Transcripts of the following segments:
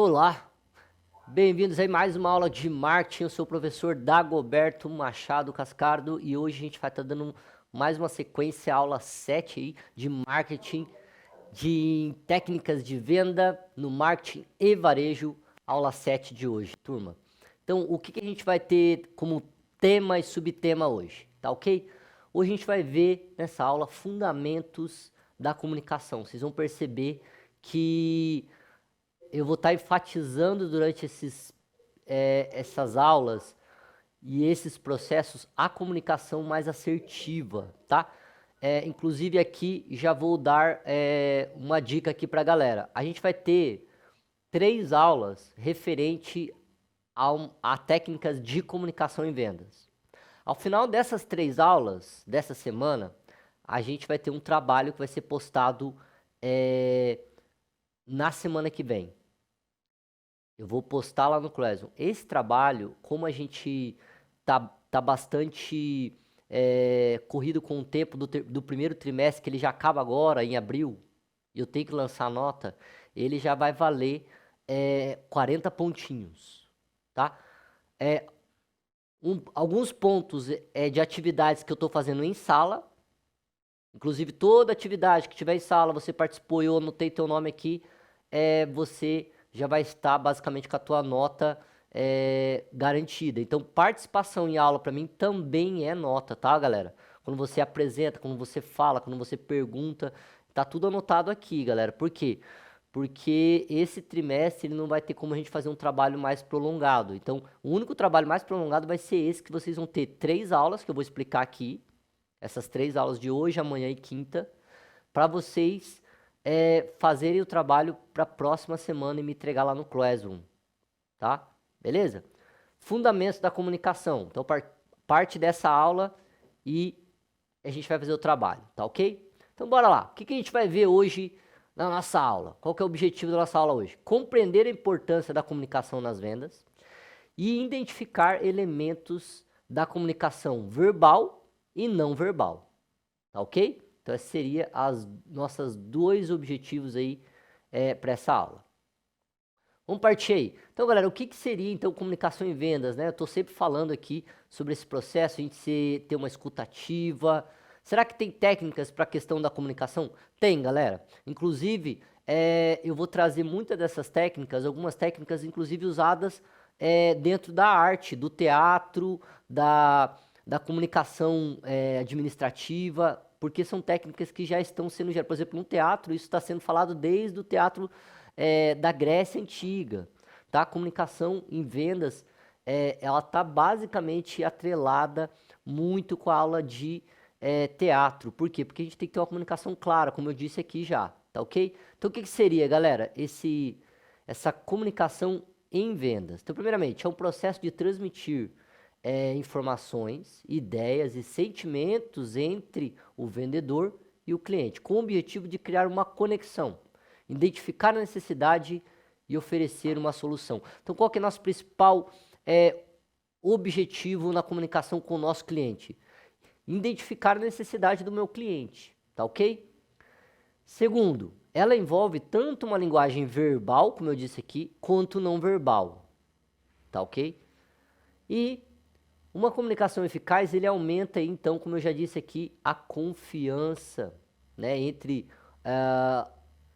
Olá, bem-vindos aí a mais uma aula de marketing. Eu sou o professor Dagoberto Machado Cascardo e hoje a gente vai estar dando mais uma sequência, aula 7 aí, de marketing, de técnicas de venda no marketing e varejo, aula 7 de hoje, turma. Então, o que a gente vai ter como tema e subtema hoje, tá ok? Hoje a gente vai ver nessa aula fundamentos da comunicação. Vocês vão perceber que eu vou estar enfatizando durante essas aulas e esses processos a comunicação mais assertiva, tá? Inclusive aqui já vou dar uma dica aqui para a galera. A gente vai ter 3 aulas referente a técnicas de comunicação em vendas. Ao final dessas 3 aulas, dessa semana, a gente vai ter um trabalho que vai ser postado na semana que vem. Eu vou postar lá no Classroom. Esse trabalho, como a gente tá bastante corrido com o tempo do primeiro trimestre, que ele já acaba agora, em abril, e eu tenho que lançar a nota, ele já vai valer 40 pontinhos, tá? Alguns pontos de atividades que eu estou fazendo em sala, inclusive toda atividade que tiver em sala, você participou e eu anotei teu nome aqui, você já vai estar basicamente com a tua nota garantida. Então, participação em aula para mim também é nota, tá, galera? Quando você apresenta, quando você fala, quando você pergunta, tá tudo anotado aqui, galera. Por quê? Porque esse trimestre ele não vai ter como a gente fazer um trabalho mais prolongado. Então, o único trabalho mais prolongado vai ser esse, que vocês vão ter 3 aulas, que eu vou explicar aqui. Essas 3 aulas de hoje, amanhã e quinta, para vocês fazerem o trabalho para a próxima semana e me entregar lá no Classroom, tá? Beleza? Fundamentos da comunicação. Então, parte dessa aula e a gente vai fazer o trabalho, tá ok? Então, bora lá. O que a gente vai ver hoje na nossa aula? Qual que é o objetivo da nossa aula hoje? Compreender a importância da comunicação nas vendas e identificar elementos da comunicação verbal e não verbal, tá ok? Então, esses seriam as nossas 2 objetivos aí para essa aula. Vamos partir aí. Então, galera, o que seria, então, comunicação em vendas, né? Eu estou sempre falando aqui sobre esse processo, a gente ter uma escuta ativa. Será que tem técnicas para a questão da comunicação? Tem, galera. Inclusive, eu vou trazer muitas dessas técnicas, algumas técnicas, inclusive, usadas dentro da arte, do teatro, da comunicação administrativa, porque são técnicas que já estão sendo geradas. Por exemplo, no teatro, isso está sendo falado desde o teatro da Grécia Antiga. Tá? A comunicação em vendas, ela está basicamente atrelada muito com a aula de teatro. Por quê? Porque a gente tem que ter uma comunicação clara, como eu disse aqui já. Tá ok? Então, o que seria, galera, essa comunicação em vendas? Então, primeiramente, é um processo de transmitir informações, ideias e sentimentos entre o vendedor e o cliente, com o objetivo de criar uma conexão, identificar a necessidade e oferecer uma solução. Então, qual que é o nosso principal objetivo na comunicação com o nosso cliente? Identificar a necessidade do meu cliente, tá ok? Segundo, ela envolve tanto uma linguagem verbal, como eu disse aqui, quanto não verbal, tá ok? E uma comunicação eficaz, ele aumenta, então, como eu já disse aqui, a confiança, né, entre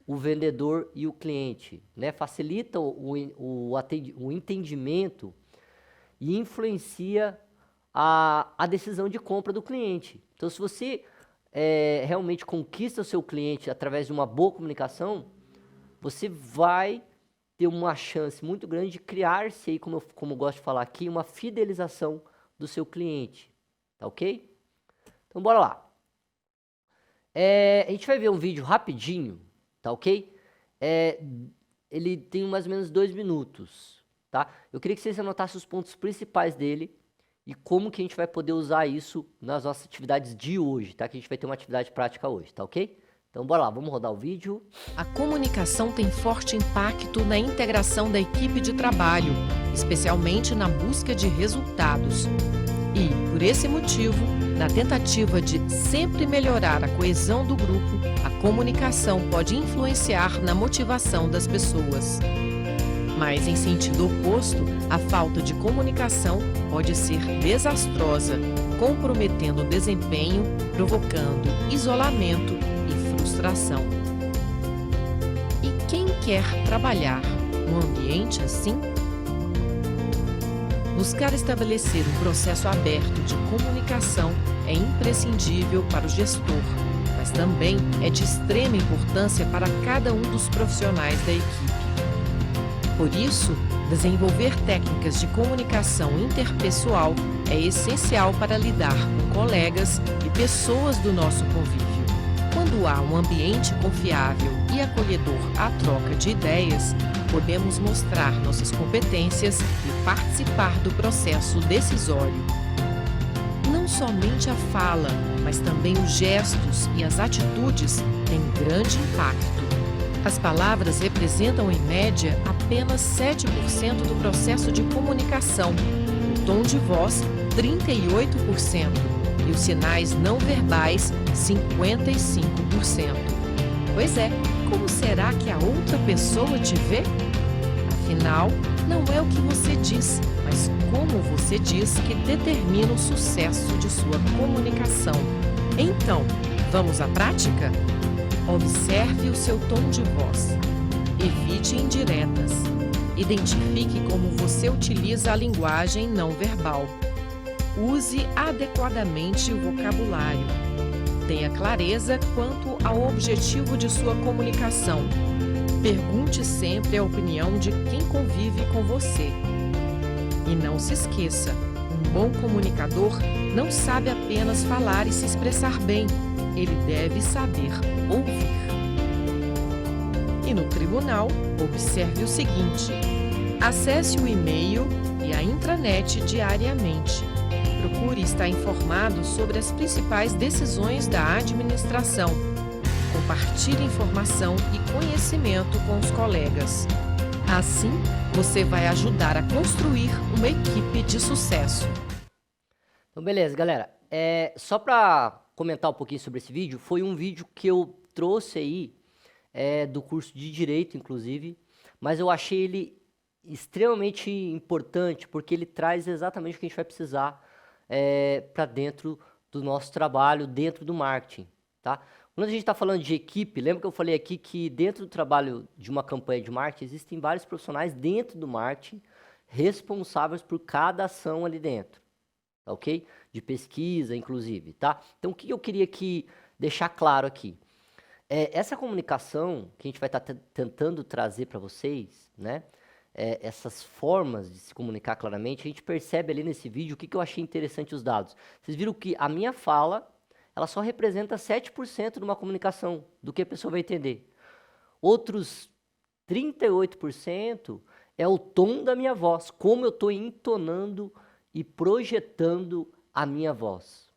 o vendedor e o cliente, né? Facilita o entendimento e influencia a decisão de compra do cliente. Então, se você realmente conquista o seu cliente através de uma boa comunicação, você vai ter uma chance muito grande de criar-se aí, como eu gosto de falar aqui, uma fidelização do seu cliente, tá ok? Então, bora lá. A gente vai ver um vídeo rapidinho, tá ok? Ele tem mais ou menos 2 minutos, tá? Eu queria que vocês anotassem os pontos principais dele e como que a gente vai poder usar isso nas nossas atividades de hoje, tá? Que a gente vai ter uma atividade prática hoje, tá ok? Então, bora lá, vamos rodar o vídeo. A comunicação tem forte impacto na integração da equipe de trabalho, especialmente na busca de resultados. E, por esse motivo, na tentativa de sempre melhorar a coesão do grupo, a comunicação pode influenciar na motivação das pessoas. Mas, em sentido oposto, a falta de comunicação pode ser desastrosa, comprometendo o desempenho, provocando isolamento e frustração. E quem quer trabalhar num ambiente assim? Buscar estabelecer um processo aberto de comunicação é imprescindível para o gestor, mas também é de extrema importância para cada um dos profissionais da equipe. Por isso, desenvolver técnicas de comunicação interpessoal é essencial para lidar com colegas e pessoas do nosso convívio. Quando há um ambiente confiável e acolhedor à troca de ideias, podemos mostrar nossas competências e participar do processo decisório. Não somente a fala, mas também os gestos e as atitudes têm grande impacto. As palavras representam, em média, apenas 7% do processo de comunicação, o tom de voz, 38%, e os sinais não verbais, 55%. Pois é, como será que a outra pessoa te vê? Afinal, não é o que você diz, mas como você diz que determina o sucesso de sua comunicação. Então, vamos à prática? Observe o seu tom de voz. Evite indiretas. Identifique como você utiliza a linguagem não verbal. Use adequadamente o vocabulário. Tenha clareza quanto ao objetivo de sua comunicação. Pergunte sempre a opinião de quem convive com você. E não se esqueça, um bom comunicador não sabe apenas falar e se expressar bem, ele deve saber ouvir. E no tribunal, observe o seguinte: acesse o e-mail e a intranet diariamente. Procure estar informado sobre as principais decisões da administração. Compartilhe informação e conhecimento com os colegas. Assim, você vai ajudar a construir uma equipe de sucesso. Então, beleza, galera. Só para comentar um pouquinho sobre esse vídeo, foi um vídeo que eu trouxe aí do curso de Direito, inclusive, mas eu achei ele extremamente importante, porque ele traz exatamente o que a gente vai precisar para dentro do nosso trabalho, dentro do marketing, tá? Quando a gente está falando de equipe, lembra que eu falei aqui que dentro do trabalho de uma campanha de marketing, existem vários profissionais dentro do marketing responsáveis por cada ação ali dentro, tá ok? De pesquisa, inclusive, tá? Então, o que eu queria deixar claro aqui? Essa comunicação que a gente vai estar tentando trazer para vocês, né? Essas formas de se comunicar claramente, a gente percebe ali nesse vídeo o que eu achei interessante os dados. Vocês viram que a minha fala, ela só representa 7% de uma comunicação, do que a pessoa vai entender. Outros 38% é o tom da minha voz, como eu estou entonando e projetando a minha voz.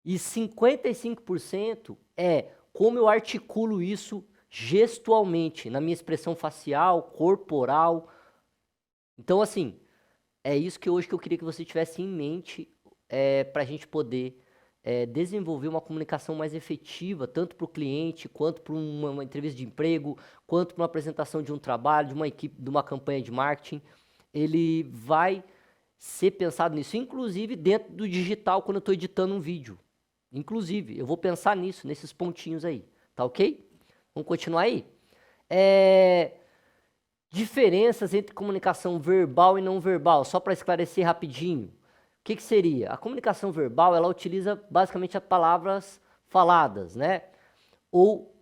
E 55% é como eu articulo isso gestualmente, na minha expressão facial, corporal. Então, assim, é isso que hoje eu queria que você tivesse em mente para a gente poder desenvolver uma comunicação mais efetiva, tanto para o cliente, quanto para uma entrevista de emprego, quanto para uma apresentação de um trabalho, de uma equipe, de uma campanha de marketing. Ele vai ser pensado nisso, inclusive dentro do digital, quando eu estou editando um vídeo. Inclusive, eu vou pensar nisso, nesses pontinhos aí, tá ok? Vamos continuar aí? Diferenças entre comunicação verbal e não verbal, só para esclarecer rapidinho. O que seria? A comunicação verbal, ela utiliza basicamente as palavras faladas, né? Ou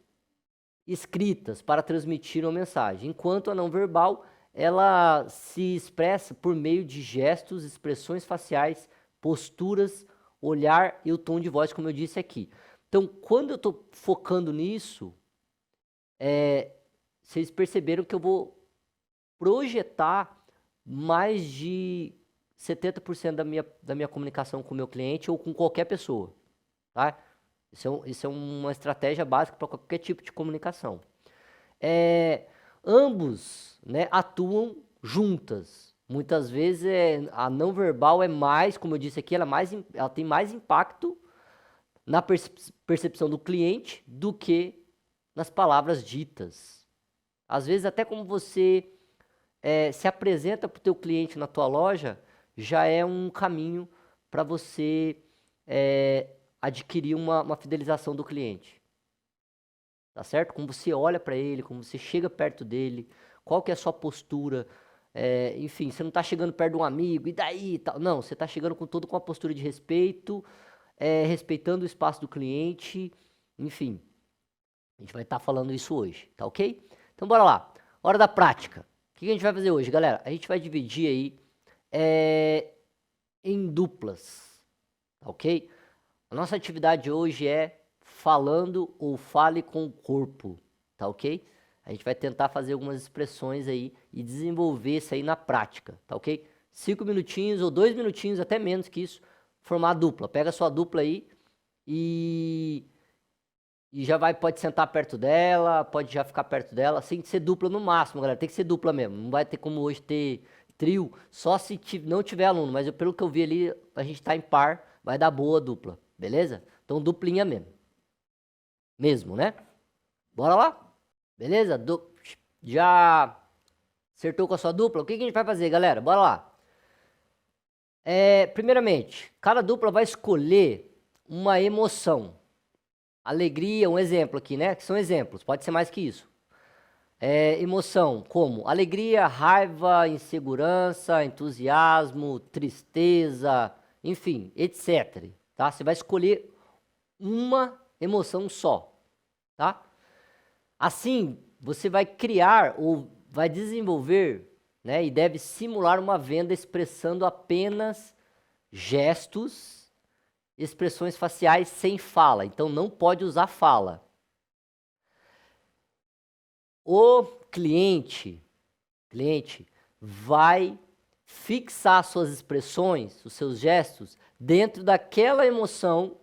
escritas para transmitir uma mensagem, enquanto a não verbal, ela se expressa por meio de gestos, expressões faciais, posturas, olhar e o tom de voz, como eu disse aqui. Então, quando eu estou focando nisso, vocês perceberam que eu vou projetar mais de 70% da minha comunicação com o meu cliente ou com qualquer pessoa, tá? Isso é uma estratégia básica para qualquer tipo de comunicação. Ambos, né, atuam juntas. Muitas vezes a não verbal é mais, como eu disse aqui, ela tem mais impacto na percepção do cliente do que nas palavras ditas. Às vezes até como você se apresenta para o teu cliente na tua loja, já é um caminho para você adquirir uma fidelização do cliente. Tá certo? Como você olha para ele, como você chega perto dele, qual que é a sua postura. Enfim, você não está chegando perto de um amigo, e daí? Tal. Não, você está chegando com a postura de respeito, respeitando o espaço do cliente, enfim. A gente vai estar falando isso hoje, tá ok? Então bora lá, hora da prática. O que a gente vai fazer hoje, galera? A gente vai dividir aí em duplas, tá ok? A nossa atividade hoje é falando ou fale com o corpo, tá ok? A gente vai tentar fazer algumas expressões aí e desenvolver isso aí na prática, tá ok? 5 minutinhos ou 2 minutinhos, até menos que isso, formar a dupla. Pega a sua dupla aí e já pode sentar perto dela, pode já ficar perto dela, sem ser dupla no máximo, galera. Tem que ser dupla mesmo. Não vai ter como hoje ter trio, só se não tiver aluno. Mas pelo que eu vi ali, a gente tá em par, vai dar boa dupla, beleza? Então duplinha mesmo. Mesmo, né? Bora lá? Beleza? Já acertou com a sua dupla? O que a gente vai fazer, galera? Bora lá. Primeiramente, cada dupla vai escolher uma emoção. Alegria, um exemplo aqui, né? Que são exemplos, pode ser mais que isso. Emoção como alegria, raiva, insegurança, entusiasmo, tristeza, enfim, etc. Tá? Você vai escolher uma emoção só, tá? Assim, você vai criar ou vai desenvolver, né, e deve simular uma venda expressando apenas gestos, expressões faciais sem fala. Então não pode usar fala. O cliente vai fixar suas expressões, os seus gestos, dentro daquela emoção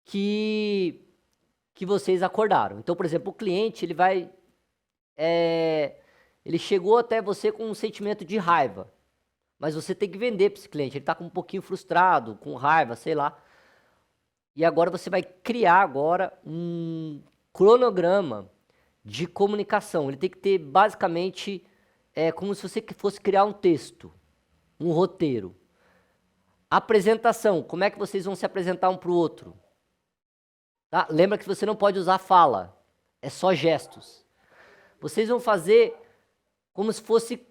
que vocês acordaram. Então, por exemplo, o cliente, ele chegou até você com um sentimento de raiva, mas você tem que vender para esse cliente. Ele está um pouquinho frustrado, com raiva, sei lá. E agora você vai criar agora um cronograma de comunicação. Ele tem que ter basicamente como se você fosse criar um texto, um roteiro. Apresentação, como é que vocês vão se apresentar um para o outro? Tá? Lembra que você não pode usar fala, é só gestos. Vocês vão fazer como se fosse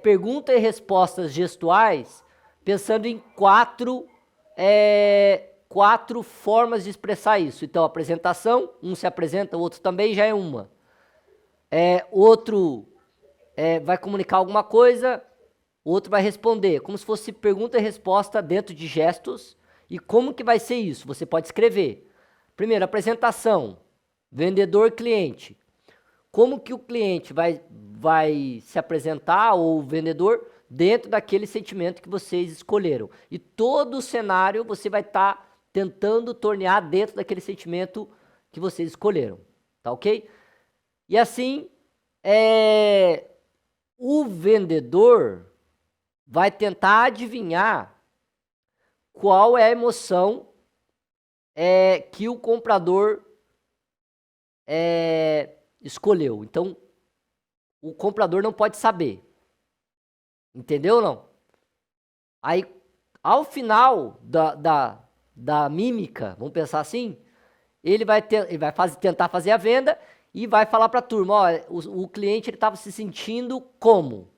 pergunta e respostas gestuais, pensando em quatro formas de expressar isso. Então, apresentação, um se apresenta, o outro também já é uma. Outro vai comunicar alguma coisa, o outro vai responder, como se fosse pergunta e resposta dentro de gestos. E como que vai ser isso? Você pode escrever. Primeiro, apresentação, vendedor-cliente. Como que o cliente vai se apresentar, ou o vendedor, dentro daquele sentimento que vocês escolheram. E todo o cenário você vai estar tentando tornear dentro daquele sentimento que vocês escolheram. Tá ok? E assim, o vendedor vai tentar adivinhar qual é a emoção que o comprador escolheu. Então, o comprador não pode saber. Entendeu ou não? Aí, ao final da mímica, vamos pensar assim, ele vai tentar fazer a venda e vai falar para a turma, ó, o cliente estava se sentindo como?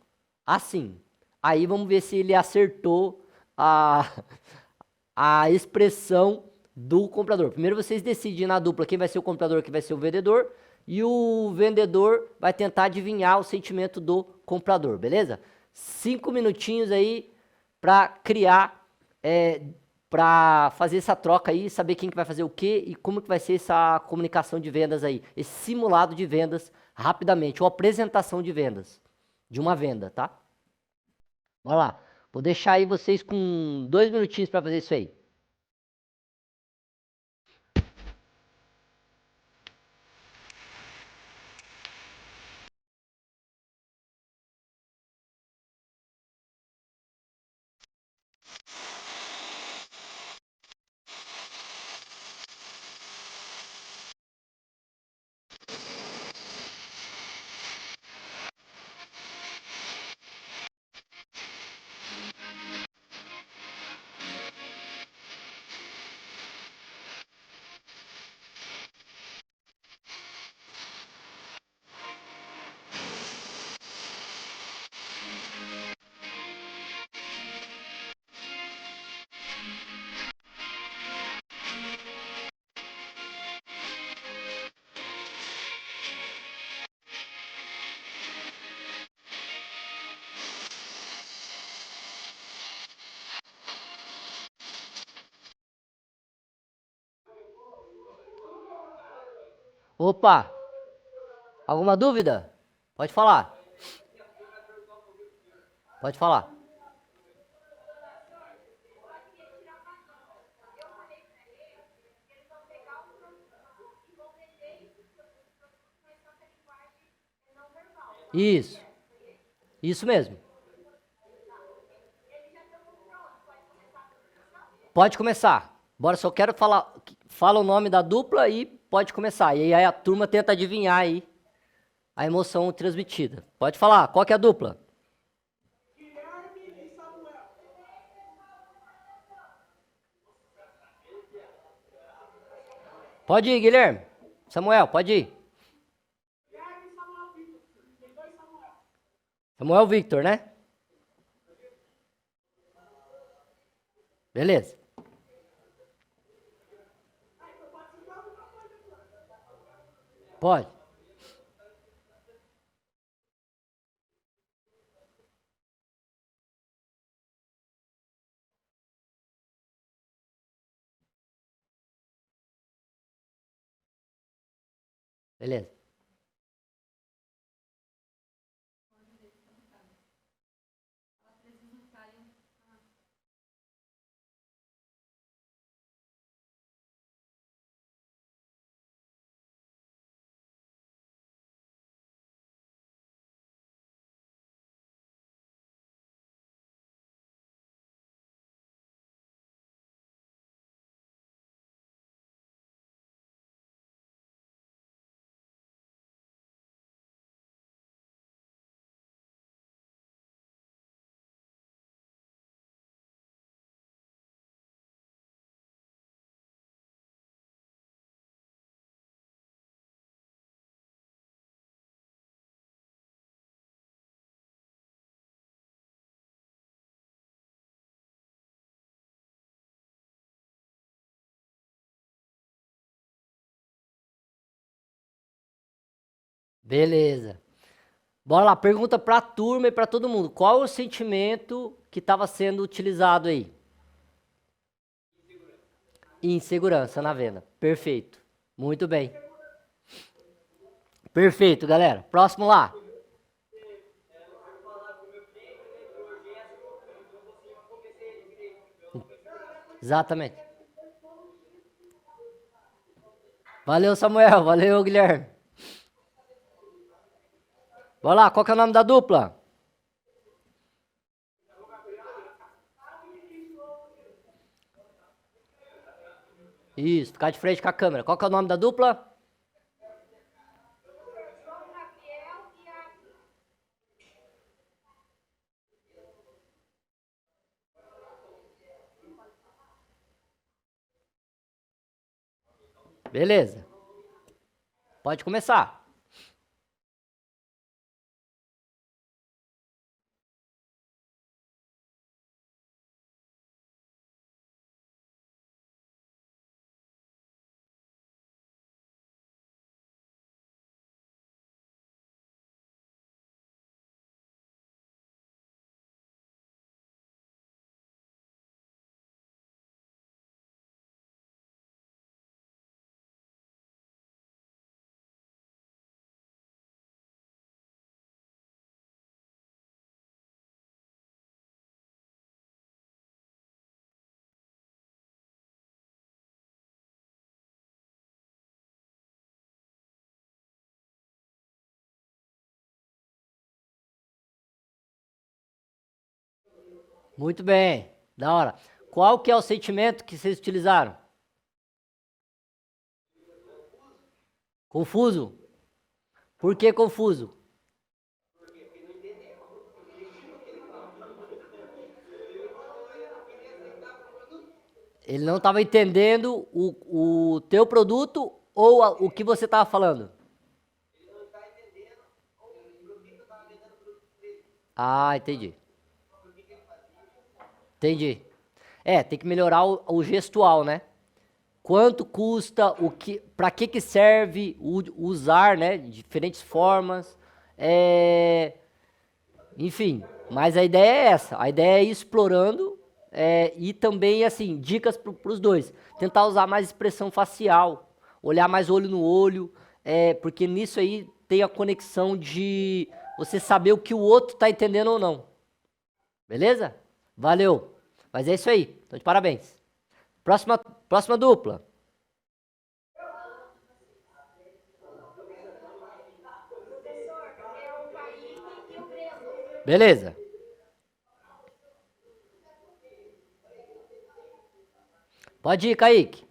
Assim. Aí vamos ver se ele acertou a expressão do comprador. Primeiro vocês decidem na dupla quem vai ser o comprador, quem vai ser o vendedor, e o vendedor vai tentar adivinhar o sentimento do comprador, beleza? 5 minutinhos aí para criar, para fazer essa troca aí, saber quem que vai fazer o quê e como que vai ser essa comunicação de vendas aí, esse simulado de vendas rapidamente, ou apresentação de vendas, de uma venda, tá? Bora lá, vou deixar aí vocês com 2 minutinhos para fazer isso aí. Opa! Alguma dúvida? Pode falar. Pode falar. Isso. Isso mesmo. Pode começar. Bora, só quero falar. Fala o nome da dupla e pode começar. E aí a turma tenta adivinhar aí a emoção transmitida. Pode falar. Qual que é a dupla? Pode ir, Guilherme. Samuel, pode ir. Samuel Victor, né? Beleza. Pode. Beleza. Beleza. Bora lá, pergunta pra turma e pra todo mundo. Qual é o sentimento que estava sendo utilizado aí? Insegurança na venda. Perfeito. Muito bem. Perfeito, galera. Próximo lá. Exatamente. Valeu, Samuel. Valeu, Guilherme. Bora lá, qual que é o nome da dupla? Isso, ficar de frente com a câmera. Qual que é o nome da dupla? Beleza. Pode começar. Muito bem. Da hora. Qual que é o sentimento que vocês utilizaram? Confuso? Por que confuso? Ele não estava entendendo o teu produto ou o que você estava falando? Ah, entendi. Entendi. É, tem que melhorar o gestual, né? Quanto custa, para que serve usar, né? De diferentes formas. Enfim, mas a ideia é essa. A ideia é ir explorando e também, assim, dicas para os dois. Tentar usar mais expressão facial, olhar mais olho no olho, porque nisso aí tem a conexão de você saber o que o outro tá entendendo ou não. Beleza? Valeu. Mas é isso aí. Então, de parabéns. Próxima dupla. Beleza. Pode ir, Kaique.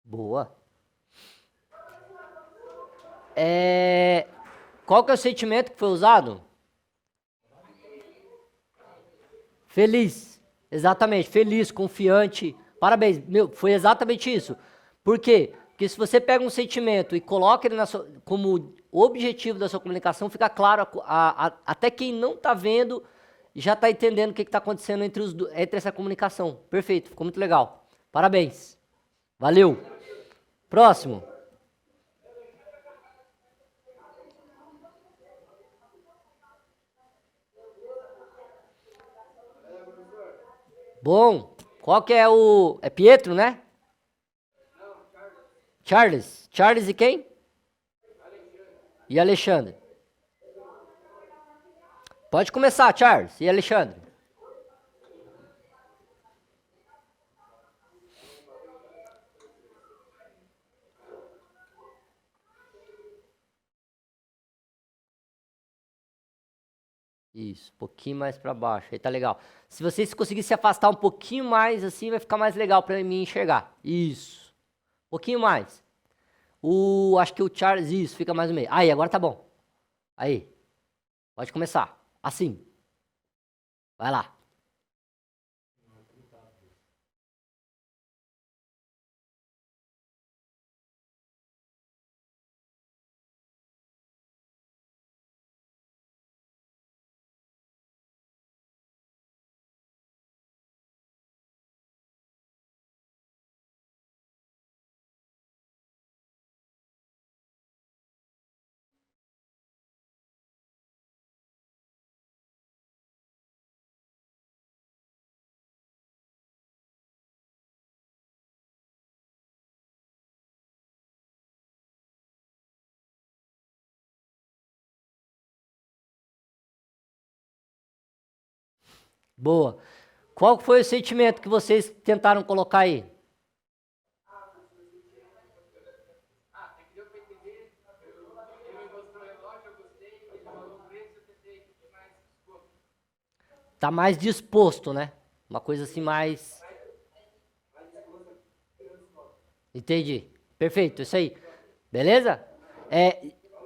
Boa. Qual que é o sentimento que foi usado? Feliz. Exatamente. Feliz, confiante. Parabéns. Meu, foi exatamente isso. Por quê? Porque se você pega um sentimento e coloca ele como objetivo da sua comunicação, fica claro, até quem não está vendo já está entendendo o que está acontecendo entre essa comunicação. Perfeito, ficou muito legal. Parabéns. Valeu. Próximo. Bom, qual que é o... É Pietro, né? Charles. Charles e quem? E Alexandre. Pode começar, Charles e Alexandre. Isso, um pouquinho mais para baixo, aí tá legal. Se vocês conseguirem se afastar um pouquinho mais assim, vai ficar mais legal para mim enxergar. Isso, um pouquinho mais. Acho que o Charles, isso, fica mais no meio. Aí, agora tá bom. Aí, pode começar, assim. Vai lá. Boa. Qual foi o sentimento que vocês tentaram colocar aí? Tá mais disposto, né? Uma coisa assim mais... Entendi. Perfeito, isso aí. Beleza?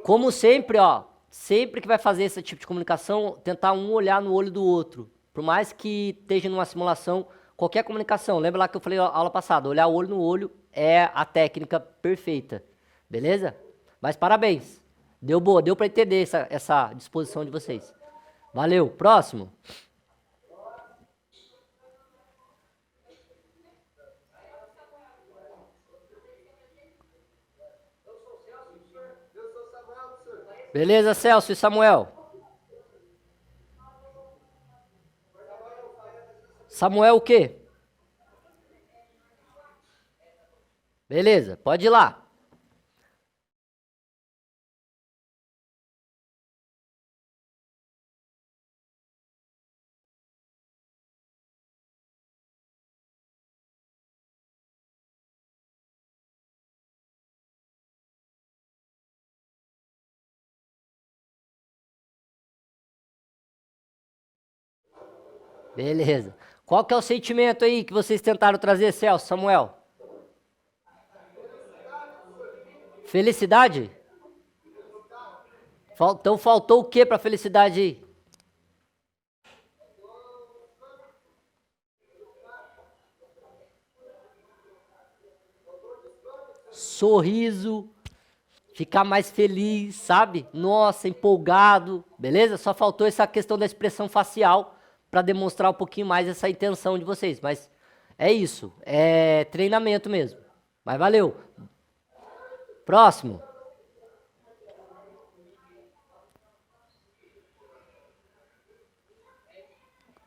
Como sempre, ó, sempre que vai fazer esse tipo de comunicação, tentar um olhar no olho do outro. Por mais que esteja numa simulação, qualquer comunicação, lembra lá que eu falei na aula passada, olhar olho no olho é a técnica perfeita. Beleza? Mas parabéns. Deu boa, deu para entender essa disposição de vocês. Valeu. Próximo. Beleza, Celso e Samuel? Samuel o quê? Beleza, pode ir lá. Beleza. Qual que é o sentimento aí que vocês tentaram trazer, Celso, Samuel? Felicidade? Então faltou o que para felicidade aí? Sorriso, ficar mais feliz, sabe? Nossa, empolgado, beleza? Só faltou essa questão da expressão facial para demonstrar um pouquinho mais essa intenção de vocês. Mas é isso, é treinamento mesmo. Mas valeu. Próximo.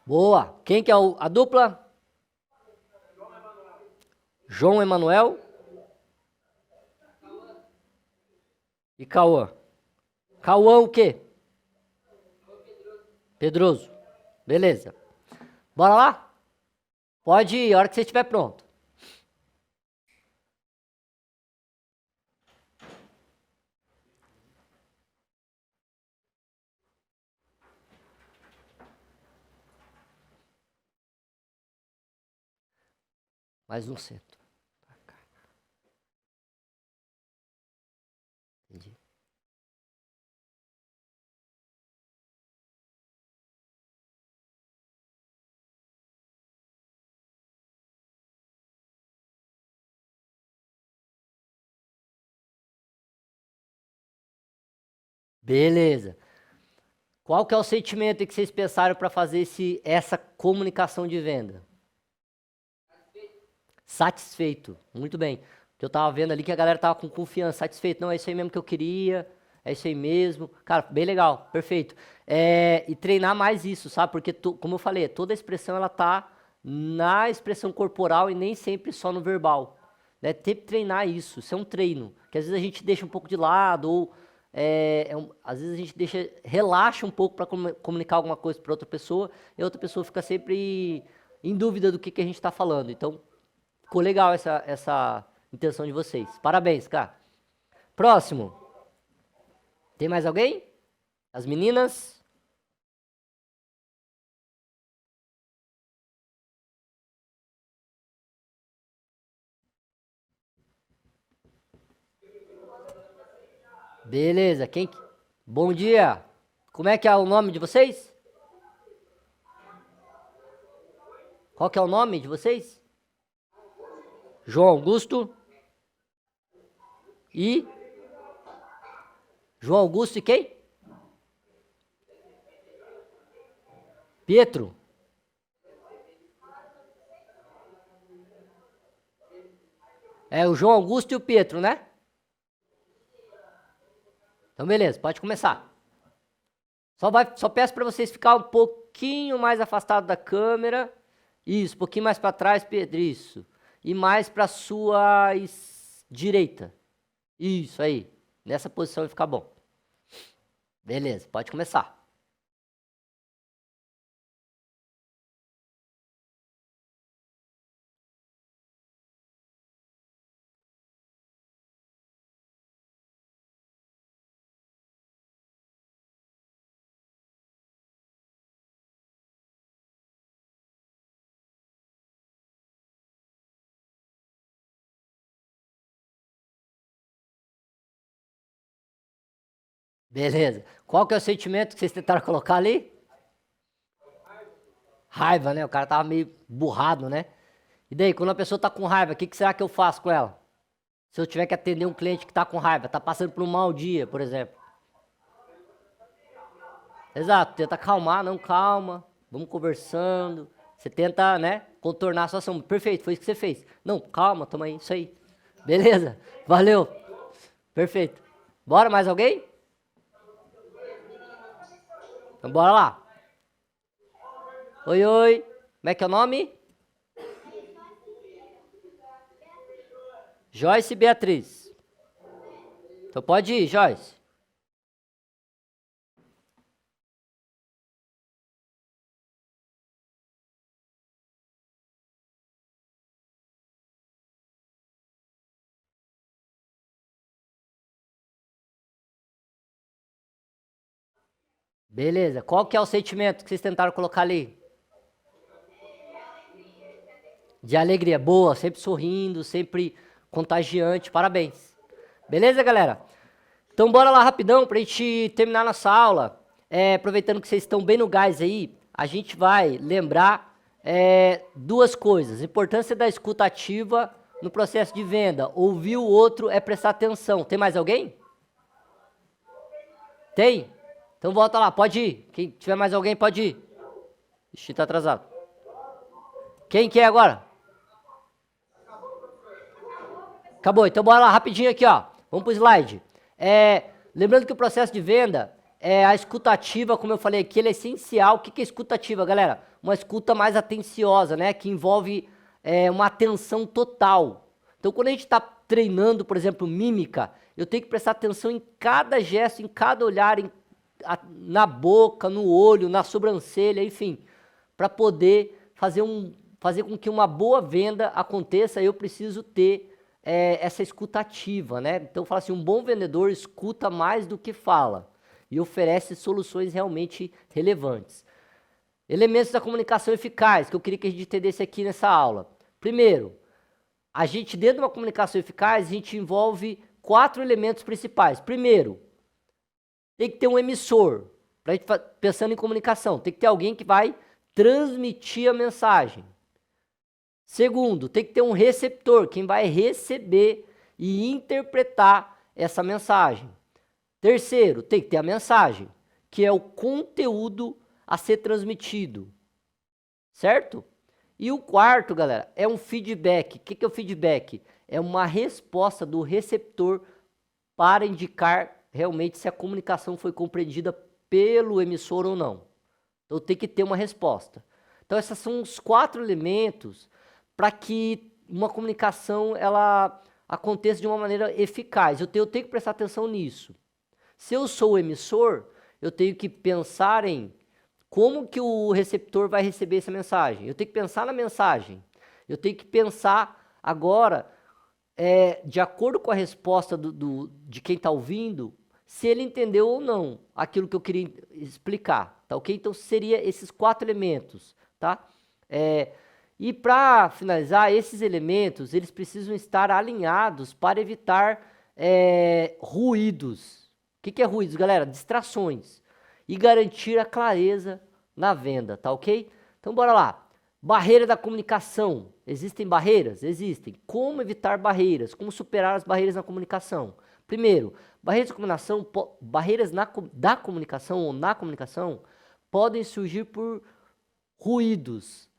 Boa. Quem que é a dupla? João Emanuel e Cauã. Cauã o quê? Pedroso. Beleza. Bora lá? Pode ir, a hora que você estiver pronto. Mais um centro. Entendi. Beleza. Qual que é o sentimento que vocês pensaram para fazer essa comunicação de venda? Satisfeito. Muito bem. Porque eu tava vendo ali que a galera tava com confiança, satisfeito. Não, é isso aí mesmo que eu queria, é isso aí mesmo. Cara, bem legal, perfeito. E treinar mais isso, sabe? Porque, como eu falei, toda a expressão ela tá na expressão corporal e nem sempre só no verbal. Né? Tem que treinar isso é um treino. Que às vezes a gente deixa um pouco de lado, ou às vezes a gente relaxa um pouco para comunicar alguma coisa para outra pessoa, e a outra pessoa fica sempre em dúvida do que a gente está falando. Então, ficou legal essa intenção de vocês. Parabéns, cara. Próximo. Tem mais alguém? As meninas? Beleza. Bom dia. Como é que é o nome de vocês? Qual que é o nome de vocês? João Augusto e João Augusto e quem? Pietro. É o João Augusto e o Pietro, né? Então beleza, pode começar. Só peço para vocês ficar um pouquinho mais afastado da câmera. Isso, um pouquinho mais para trás, Pedro, isso. E mais para sua direita. Isso aí. Nessa posição vai ficar bom. Beleza, pode começar. Beleza. Qual que é o sentimento que vocês tentaram colocar ali? Raiva, né? O cara tava meio burrado, né? E daí, quando a pessoa tá com raiva, o que será que eu faço com ela? Se eu tiver que atender um cliente que tá com raiva, tá passando por um mau dia, por exemplo. Exato, tenta acalmar, não calma, vamos conversando. Você tenta, né, contornar a situação. Perfeito, foi isso que você fez. Não, calma, toma aí, isso aí. Beleza, valeu. Perfeito. Bora, mais alguém? Então bora lá. Oi, oi. Como é que é o nome? Joyce Beatriz. Então pode ir, Joyce. Beleza. Qual que é o sentimento que vocês tentaram colocar ali? De alegria. Boa, sempre sorrindo, sempre contagiante. Parabéns. Beleza, galera? Então bora lá rapidão pra gente terminar nossa aula. Aproveitando que vocês estão bem no gás aí, a gente vai lembrar duas coisas. A importância da escuta ativa no processo de venda. Ouvir o outro é prestar atenção. Tem mais alguém? Tem? Então volta lá, pode ir. Quem tiver mais alguém, pode ir. Ixi, tá atrasado. Quem que é agora? Acabou, então bora lá rapidinho aqui, ó. Vamos para o slide. Lembrando que o processo de venda, a escutativa, como eu falei aqui, ele é essencial. O que é escutativa, galera? Uma escuta mais atenciosa, né? Que envolve uma atenção total. Então, quando a gente está treinando, por exemplo, mímica, eu tenho que prestar atenção em cada gesto, em cada olhar, na boca, no olho, na sobrancelha, enfim, para poder fazer com que uma boa venda aconteça, eu preciso ter essa escutativa, né? Então, fala assim, um bom vendedor escuta mais do que fala e oferece soluções realmente relevantes. Elementos da comunicação eficaz, que eu queria que a gente entendesse aqui nessa aula. Primeiro, a gente, dentro de uma comunicação eficaz, a gente envolve 4 elementos principais. Primeiro, tem que ter um emissor, pra gente pensando em comunicação, tem que ter alguém que vai transmitir a mensagem. Segundo, tem que ter um receptor, quem vai receber e interpretar essa mensagem. Terceiro, tem que ter a mensagem, que é o conteúdo a ser transmitido, certo? E o quarto, galera, é um feedback. O que é o feedback? É uma resposta do receptor para indicar realmente se a comunicação foi compreendida pelo emissor ou não. Então tem que ter uma resposta. Então esses são os 4 elementos para que uma comunicação ela aconteça de uma maneira eficaz. Eu tenho que prestar atenção nisso. Se eu sou o emissor, eu tenho que pensar em como que o receptor vai receber essa mensagem. Eu tenho que pensar na mensagem. Eu tenho que pensar agora, de acordo com a resposta de quem está ouvindo, se ele entendeu ou não aquilo que eu queria explicar, tá ok? Então, seria esses 4 elementos, tá? E para finalizar, esses elementos, eles precisam estar alinhados para evitar ruídos. O que é ruídos, galera? Distrações. E garantir a clareza na venda, tá ok? Então, bora lá. Barreira da comunicação. Existem barreiras? Existem. Como evitar barreiras? Como superar as barreiras na comunicação? Primeiro, barreiras da comunicação ou na comunicação podem surgir por ruídos,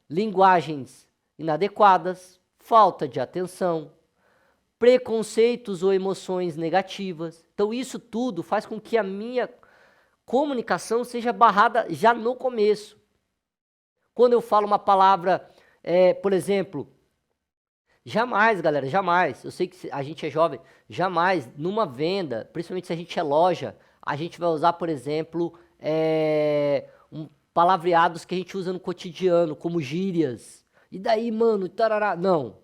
linguagens inadequadas, falta de atenção, preconceitos ou emoções negativas. Então isso tudo faz com que a minha comunicação seja barrada já no começo. Quando eu falo uma palavra, por exemplo, jamais, galera, jamais, eu sei que a gente é jovem, jamais numa venda, principalmente se a gente é loja, a gente vai usar, por exemplo, palavreados que a gente usa no cotidiano, como gírias. E daí, mano, tarará, não.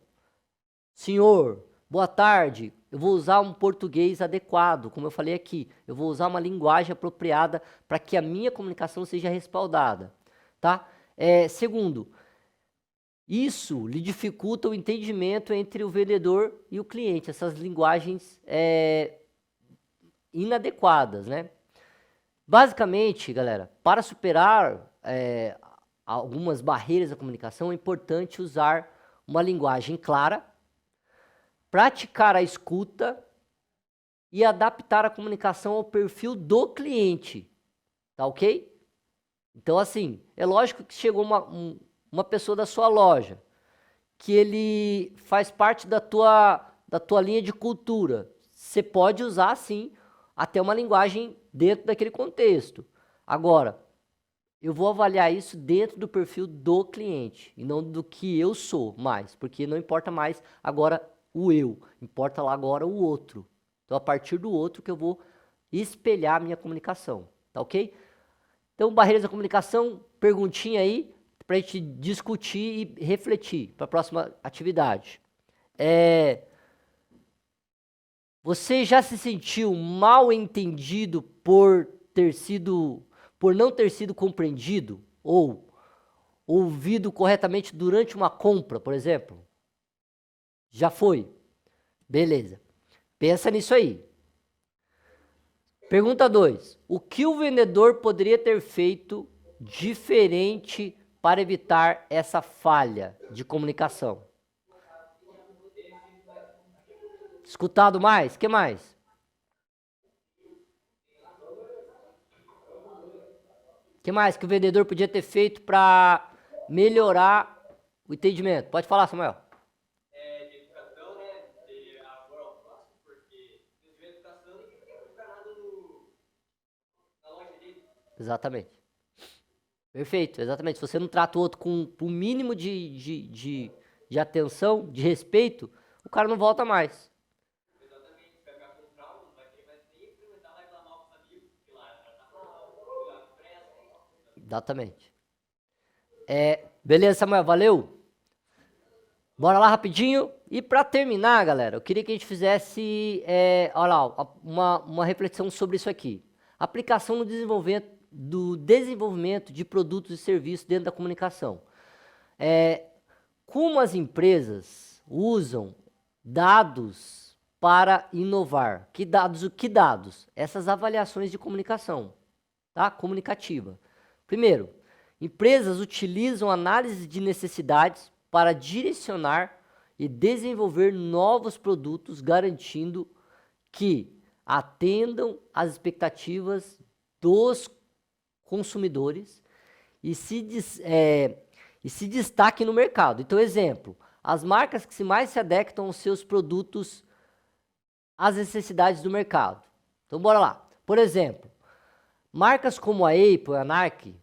Senhor, boa tarde, eu vou usar um português adequado, como eu falei aqui. Eu vou usar uma linguagem apropriada para que a minha comunicação seja respaldada, tá? Segundo, isso lhe dificulta o entendimento entre o vendedor e o cliente, essas linguagens inadequadas, né? Basicamente, galera, para superar algumas barreiras da comunicação, é importante usar uma linguagem clara, praticar a escuta e adaptar a comunicação ao perfil do cliente, tá ok? Então, assim, é lógico que chegou uma pessoa da sua loja, que ele faz parte da tua linha de cultura. Você pode usar, sim, até uma linguagem dentro daquele contexto. Agora, eu vou avaliar isso dentro do perfil do cliente, e não do que eu sou mais, porque não importa mais agora o eu, importa lá agora o outro. Então, a partir do outro que eu vou espelhar a minha comunicação, tá ok? Então, barreiras da comunicação, perguntinha aí, para a gente discutir e refletir para a próxima atividade. Você já se sentiu mal entendido por não ter sido compreendido ou ouvido corretamente durante uma compra, por exemplo? Já foi? Beleza. Pensa nisso aí. Pergunta 2. O que o vendedor poderia ter feito diferente para evitar essa falha de comunicação? Escutado mais? O que mais? O que mais que o vendedor podia ter feito para melhorar o entendimento? Pode falar, Samuel. De educação, né? De amor ao próximo, porque Exatamente. Perfeito, exatamente. Se você não trata o outro com o mínimo de atenção, de respeito, o cara não volta mais. Exatamente, se vai ficar com trauma, não vai querer mais nem experimentar, vai reclamar com os amigos, que lá tá mal, lugar presta. Exatamente. Beleza, Samuel, valeu? Bora lá rapidinho. E para terminar, galera, eu queria que a gente fizesse, olha lá, uma reflexão sobre isso aqui. Aplicação no desenvolvimento de produtos e serviços dentro da comunicação. Como as empresas usam dados para inovar? Que dados? Essas avaliações de comunicação, tá? Comunicativa. Primeiro, empresas utilizam análise de necessidades para direcionar e desenvolver novos produtos, garantindo que atendam às expectativas dos consumidores e se destaquem no mercado. Então, exemplo, as marcas que mais se adequam aos seus produtos às necessidades do mercado. Então, bora lá. Por exemplo, marcas como a Apple e a Nike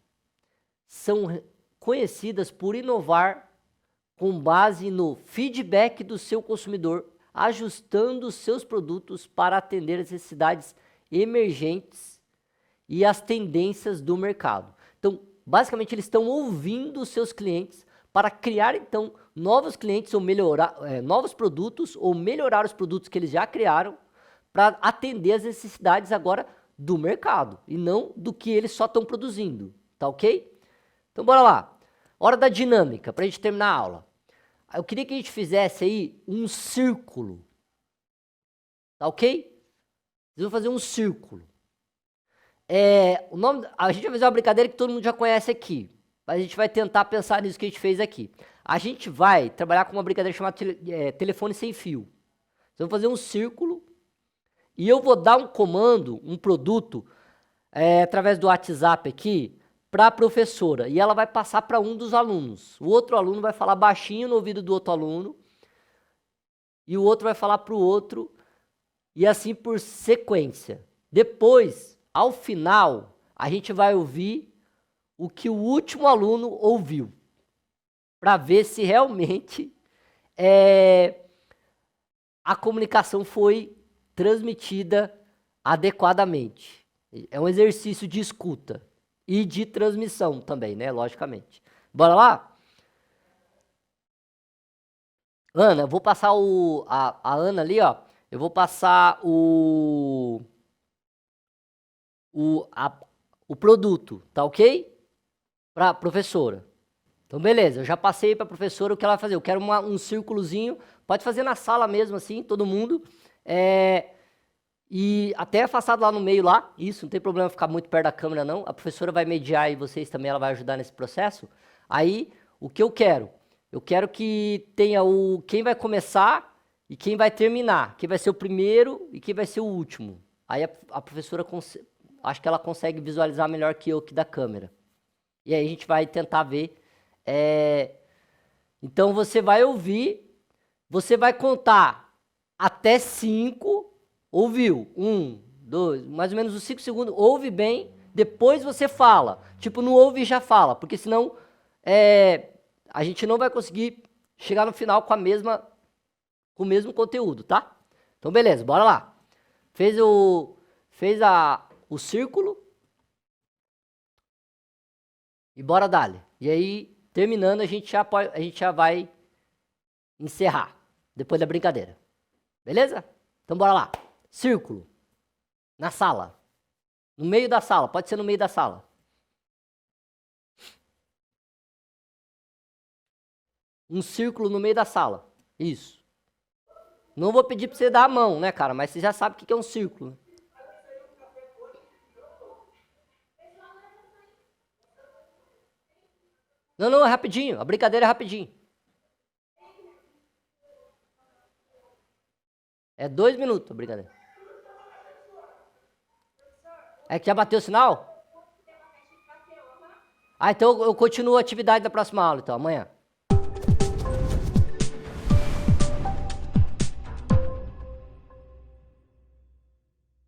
são conhecidas por inovar com base no feedback do seu consumidor, ajustando seus produtos para atender as necessidades emergentes e as tendências do mercado. Então, basicamente, eles estão ouvindo os seus clientes para criar, então, novos clientes ou melhorar novos produtos ou melhorar os produtos que eles já criaram para atender as necessidades agora do mercado e não do que eles só estão produzindo, tá ok? Então, bora lá. Hora da dinâmica, para a gente terminar a aula. Eu queria que a gente fizesse aí um círculo, tá ok? Vocês vão fazer um círculo. A gente vai fazer uma brincadeira que todo mundo já conhece aqui, mas a gente vai tentar pensar nisso que a gente fez aqui. A gente vai trabalhar com uma brincadeira chamada telefone sem fio. Vocês vão fazer um círculo e eu vou dar um comando, um produto, através do WhatsApp aqui, para a professora, e ela vai passar para um dos alunos. O outro aluno vai falar baixinho no ouvido do outro aluno, e o outro vai falar para o outro, e assim por sequência. Depois, ao final, a gente vai ouvir o que o último aluno ouviu, para ver se realmente a comunicação foi transmitida adequadamente. É um exercício de escuta. E de transmissão também, né? Logicamente. Bora lá? Ana, eu vou passar a Ana ali, ó. Eu vou passar o produto, tá ok? Pra professora. Então, beleza. Eu já passei pra professora o que ela vai fazer. Eu quero um círculozinho. Pode fazer na sala mesmo, assim, todo mundo. E até afastado lá no meio lá, isso, não tem problema ficar muito perto da câmera não, a professora vai mediar e vocês também, ela vai ajudar nesse processo. Aí, o que eu quero? Eu quero que tenha quem vai começar e quem vai terminar, quem vai ser o primeiro e quem vai ser o último. Aí a professora, acho que ela consegue visualizar melhor que eu aqui da câmera. E aí a gente vai tentar ver. Então você vai ouvir, você vai contar até 5. Ouviu? 1, 2, mais ou menos uns 5 segundos. Ouve bem, depois você fala. Tipo, não ouve e já fala, porque senão a gente não vai conseguir chegar no final com o mesmo conteúdo, tá? Então, beleza, bora lá. Fez o círculo. E bora dali. E aí, terminando, a gente já vai encerrar, depois da brincadeira. Beleza? Então, bora lá. Círculo. Na sala. No meio da sala. Pode ser no meio da sala. Um círculo no meio da sala. Isso. Não vou pedir pra você dar a mão, né, cara? Mas você já sabe o que é um círculo. Não, é rapidinho. A brincadeira é rapidinho. É 2 minutos a brincadeira. É que já bateu o sinal? Ah, então eu continuo a atividade da próxima aula, então, amanhã.